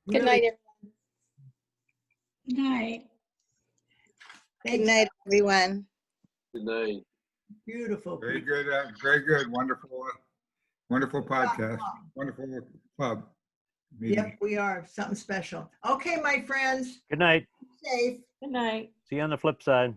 Really, Good night, everyone. Good night. thanks. Good night, everyone. Good night. Beautiful. Very good, very good. Wonderful podcast. Wonderful club meeting. Yep, we are. Something special. Okay, my friends, Good night. safe. Good night. See you on the flip side.